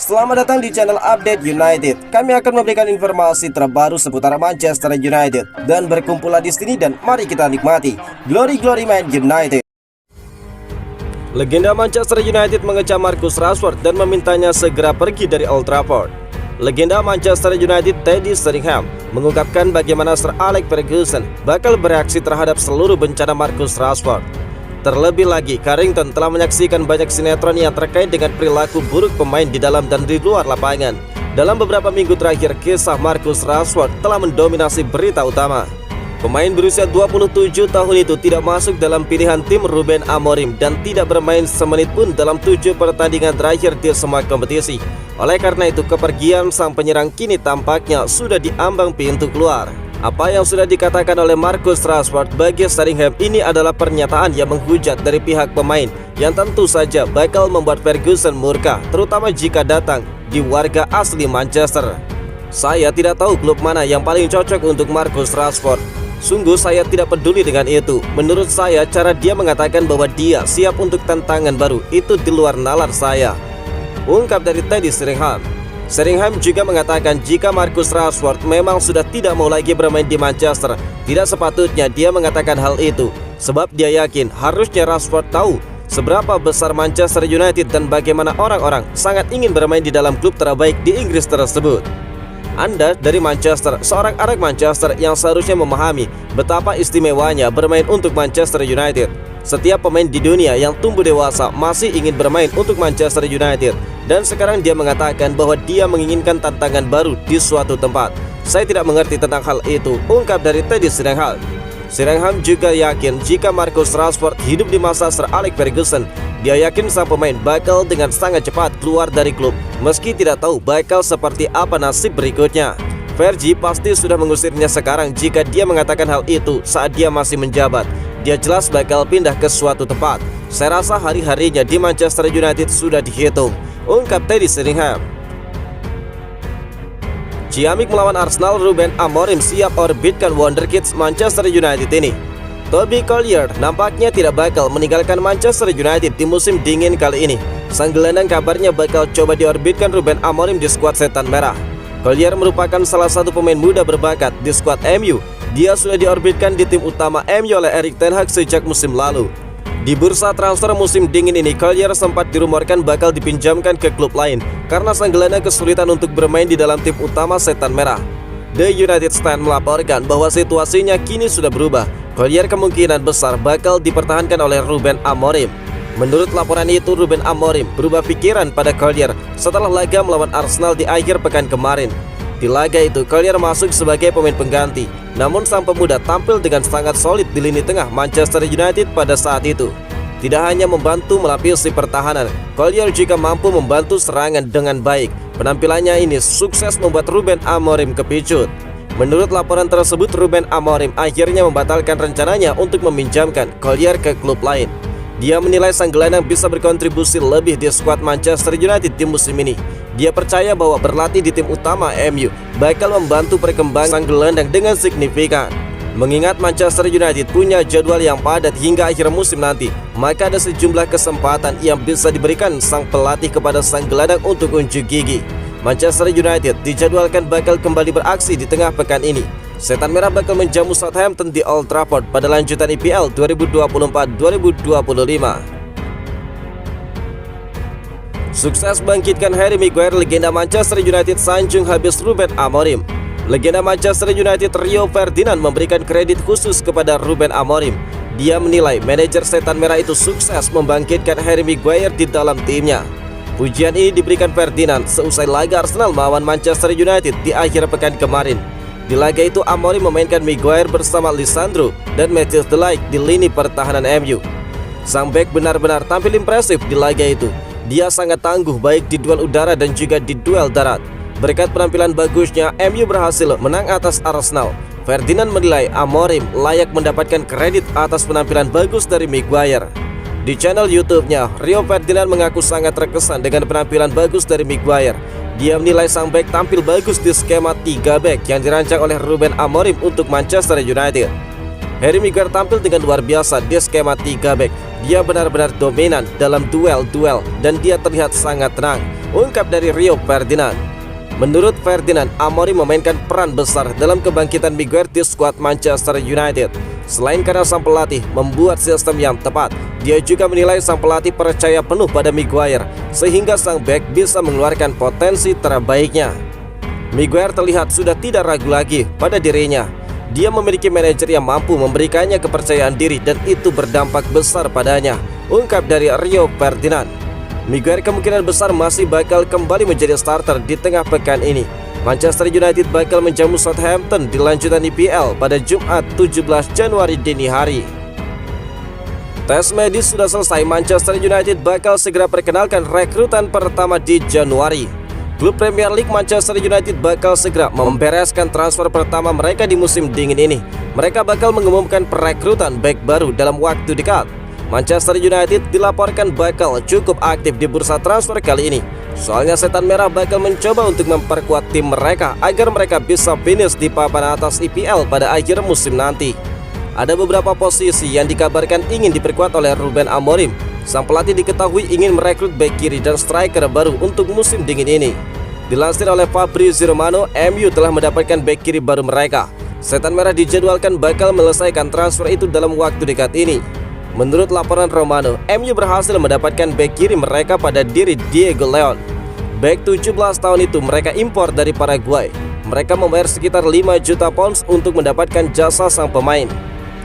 Selamat datang di channel Update United. Kami akan memberikan informasi terbaru seputar Manchester United dan berkumpullah di sini dan mari kita nikmati Glory Man United. Legenda Manchester United mengecam Marcus Rashford dan memintanya segera pergi dari Old Trafford. Legenda Manchester United Teddy Sheringham mengungkapkan bagaimana Sir Alex Ferguson bakal bereaksi terhadap seluruh bencana Marcus Rashford. Terlebih lagi, Carrington telah menyaksikan banyak sinetron yang terkait dengan perilaku buruk pemain di dalam dan di luar lapangan. Dalam beberapa minggu terakhir, kisah Marcus Rashford telah mendominasi berita utama. Pemain berusia 27 tahun itu tidak masuk dalam pilihan tim Ruben Amorim dan tidak bermain semenit pun dalam 7 pertandingan terakhir di semua kompetisi. Oleh karena itu, kepergian sang penyerang kini tampaknya sudah diambang pintu keluar. Apa yang sudah dikatakan oleh Marcus Rashford bagi Sheringham ini adalah pernyataan yang menghujat dari pihak pemain yang tentu saja bakal membuat Ferguson murka, terutama jika datang di warga asli Manchester. Saya tidak tahu klub mana yang paling cocok untuk Marcus Rashford. Sungguh saya tidak peduli dengan itu. Menurut saya, cara dia mengatakan bahwa dia siap untuk tantangan baru itu di luar nalar saya, ungkap dari Teddy Sheringham. Sheringham juga mengatakan jika Marcus Rashford memang sudah tidak mau lagi bermain di Manchester, tidak sepatutnya dia mengatakan hal itu, sebab dia yakin harusnya Rashford tahu seberapa besar Manchester United dan bagaimana orang-orang sangat ingin bermain di dalam klub terbaik di Inggris tersebut. Anda dari Manchester, seorang anak Manchester yang seharusnya memahami betapa istimewanya bermain untuk Manchester United. Setiap pemain di dunia yang tumbuh dewasa masih ingin bermain untuk Manchester United. Dan sekarang dia mengatakan bahwa dia menginginkan tantangan baru di suatu tempat. Saya tidak mengerti tentang hal itu, ungkap dari Teddy Sheringham. Sheringham juga yakin jika Marcus Rashford hidup di masa Sir Alex Ferguson, dia yakin sang pemain bakal dengan sangat cepat keluar dari klub, meski tidak tahu bakal seperti apa nasib berikutnya. Fergie pasti sudah mengusirnya sekarang jika dia mengatakan hal itu saat dia masih menjabat. Dia jelas bakal pindah ke suatu tempat. Saya rasa hari-harinya di Manchester United sudah dihitung, ungkap Teddy Sheringham. Ciamik melawan Arsenal, Ruben Amorim siap orbitkan wonderkids Manchester United ini. Toby Collier nampaknya tidak bakal meninggalkan Manchester United di musim dingin kali ini. Sang gelandang kabarnya bakal coba diorbitkan Ruben Amorim di skuad Setan Merah. Collier merupakan salah satu pemain muda berbakat di skuad MU. Dia sudah diorbitkan di tim utama MU oleh Erik ten Hag sejak musim lalu. Di bursa transfer musim dingin ini, Collier sempat dirumorkan bakal dipinjamkan ke klub lain karena sang gelandang kesulitan untuk bermain di dalam tim utama Setan Merah. The United Stand melaporkan bahwa situasinya kini sudah berubah. Collier kemungkinan besar bakal dipertahankan oleh Ruben Amorim. Menurut laporan itu, Ruben Amorim berubah pikiran pada Collier setelah laga melawan Arsenal di akhir pekan kemarin. Di laga itu, Collier masuk sebagai pemain pengganti. Namun sang pemuda tampil dengan sangat solid di lini tengah Manchester United pada saat itu. Tidak hanya membantu melapisi pertahanan, Collier juga mampu membantu serangan dengan baik. Penampilannya ini sukses membuat Ruben Amorim kepicut. Menurut laporan tersebut, Ruben Amorim akhirnya membatalkan rencananya untuk meminjamkan Collier ke klub lain. Dia menilai sang gelandang bisa berkontribusi lebih di skuad Manchester United di musim ini. Dia percaya bahwa berlatih di tim utama MU bakal membantu perkembangan sang gelandang dengan signifikan. Mengingat Manchester United punya jadwal yang padat hingga akhir musim nanti, maka ada sejumlah kesempatan yang bisa diberikan sang pelatih kepada sang gelandang untuk unjuk gigi. Manchester United dijadwalkan bakal kembali beraksi di tengah pekan ini. Setan Merah bakal menjamu Southampton di Old Trafford pada lanjutan IPL 2024-2025. Sukses bangkitkan Harry Maguire, legenda Manchester United sanjung habis Ruben Amorim. Legenda Manchester United Rio Ferdinand memberikan kredit khusus kepada Ruben Amorim. Dia menilai manajer Setan Merah itu sukses membangkitkan Harry Maguire di dalam timnya. Pujian ini diberikan Ferdinand seusai laga Arsenal melawan Manchester United di akhir pekan kemarin. Di laga itu, Amorim memainkan Maguire bersama Lisandro dan Matthijs de Ligt di lini pertahanan MU. Sang bek benar-benar tampil impresif di laga itu. Dia sangat tangguh baik di duel udara dan juga di duel darat. Berkat penampilan bagusnya, MU berhasil menang atas Arsenal. Ferdinand menilai Amorim layak mendapatkan kredit atas penampilan bagus dari Maguire. Di channel YouTube-nya, Rio Ferdinand mengaku sangat terkesan dengan penampilan bagus dari Maguire. Dia menilai sang bek tampil bagus di skema 3 bek yang dirancang oleh Ruben Amorim untuk Manchester United. Harry Maguire tampil dengan luar biasa di skema 3 bek. Dia benar-benar dominan dalam duel-duel dan dia terlihat sangat tenang. ungkap dari Rio Ferdinand. Menurut Ferdinand, Amorim memainkan peran besar dalam kebangkitan Maguire di skuad Manchester United. Selain karena sang pelatih membuat sistem yang tepat, dia juga menilai sang pelatih percaya penuh pada Maguire, sehingga sang bek bisa mengeluarkan potensi terbaiknya. Maguire terlihat sudah tidak ragu lagi pada dirinya. Dia memiliki manajer yang mampu memberikannya kepercayaan diri dan itu berdampak besar padanya, ungkap dari Rio Ferdinand. Maguire kemungkinan besar masih bakal kembali menjadi starter di tengah pekan ini. Manchester United bakal menjamu Southampton di lanjutan IPL pada Jumat 17 Januari dini hari. Tes medis sudah selesai, Manchester United bakal segera perkenalkan rekrutan pertama di Januari. Klub Premier League Manchester United bakal segera membereskan transfer pertama mereka di musim dingin ini. Mereka bakal mengumumkan perekrutan bek baru dalam waktu dekat. Manchester United dilaporkan bakal cukup aktif di bursa transfer kali ini. Soalnya Setan Merah bakal mencoba untuk memperkuat tim mereka agar mereka bisa finish di papan atas IPL pada akhir musim nanti. Ada beberapa posisi yang dikabarkan ingin diperkuat oleh Ruben Amorim. Sang pelatih diketahui ingin merekrut bek kiri dan striker baru untuk musim dingin ini. Dilansir oleh Fabrizio Romano, MU telah mendapatkan bek kiri baru mereka. Setan Merah dijadwalkan bakal melesaikan transfer itu dalam waktu dekat ini. Menurut laporan Romano, MU berhasil mendapatkan bek kiri mereka pada diri Diego Leon. Bek 17 tahun itu mereka impor dari Paraguay. Mereka membayar sekitar 5 juta pounds untuk mendapatkan jasa sang pemain.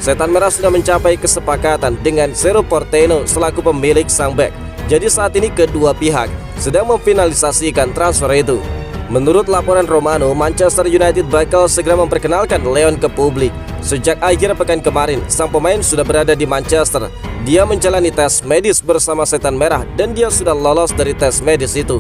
Setan Merah sudah mencapai kesepakatan dengan Cerro Porteño selaku pemilik sang bek. Jadi saat ini kedua pihak sedang memfinalisasikan transfer itu. Menurut laporan Romano, Manchester United bakal segera memperkenalkan Leon ke publik. Sejak akhir pekan kemarin, sang pemain sudah berada di Manchester. Dia menjalani tes medis bersama Setan Merah dan dia sudah lolos dari tes medis itu.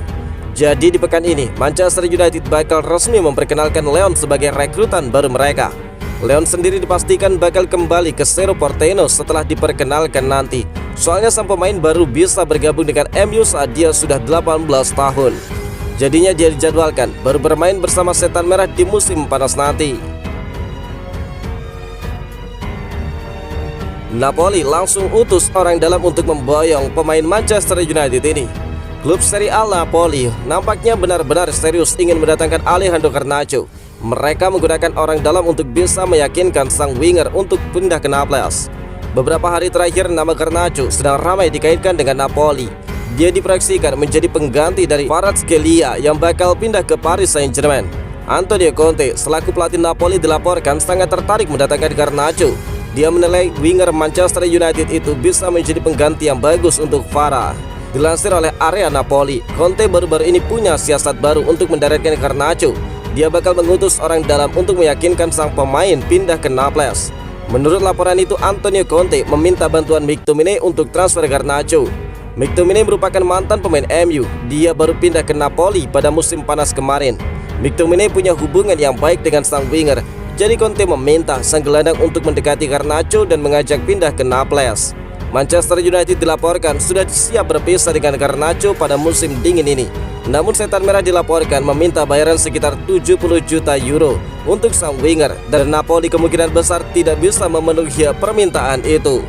Jadi di pekan ini, Manchester United bakal resmi memperkenalkan Leon sebagai rekrutan baru mereka. Leon sendiri dipastikan bakal kembali ke Cerro Porteño setelah diperkenalkan nanti. Soalnya sang pemain baru bisa bergabung dengan MU saat dia sudah 18 tahun. Jadinya dia dijadwalkan baru bermain bersama Setan Merah di musim panas nanti. Napoli langsung utus orang dalam untuk memboyong pemain Manchester United ini. Klub Serie A Napoli nampaknya benar-benar serius ingin mendatangkan Alejandro Garnacho. Mereka menggunakan orang dalam untuk bisa meyakinkan sang winger untuk pindah ke Naples. Beberapa hari terakhir nama Garnacho sedang ramai dikaitkan dengan Napoli. Dia diproyeksikan menjadi pengganti dari Kvaratskhelia yang bakal pindah ke Paris Saint-Germain. Antonio Conte selaku pelatih Napoli dilaporkan sangat tertarik mendatangkan Garnacho. Dia menilai winger Manchester United itu bisa menjadi pengganti yang bagus untuk Vara. Dilansir oleh Area Napoli, Conte baru-baru ini punya siasat baru untuk mendaratkan Garnacho. Dia bakal mengutus orang dalam untuk meyakinkan sang pemain pindah ke Naples. Menurut laporan itu, Antonio Conte meminta bantuan McTominay untuk transfer Garnacho. McTominay merupakan mantan pemain MU. Dia baru pindah ke Napoli pada musim panas kemarin. McTominay punya hubungan yang baik dengan sang winger. Jadi Conte meminta sang gelandang untuk mendekati Garnacho dan mengajak pindah ke Naples. Manchester United dilaporkan sudah siap berpisah dengan Garnacho pada musim dingin ini. Namun Setan Merah dilaporkan meminta bayaran sekitar 70 juta euro untuk sang winger dan Napoli kemungkinan besar tidak bisa memenuhi permintaan itu.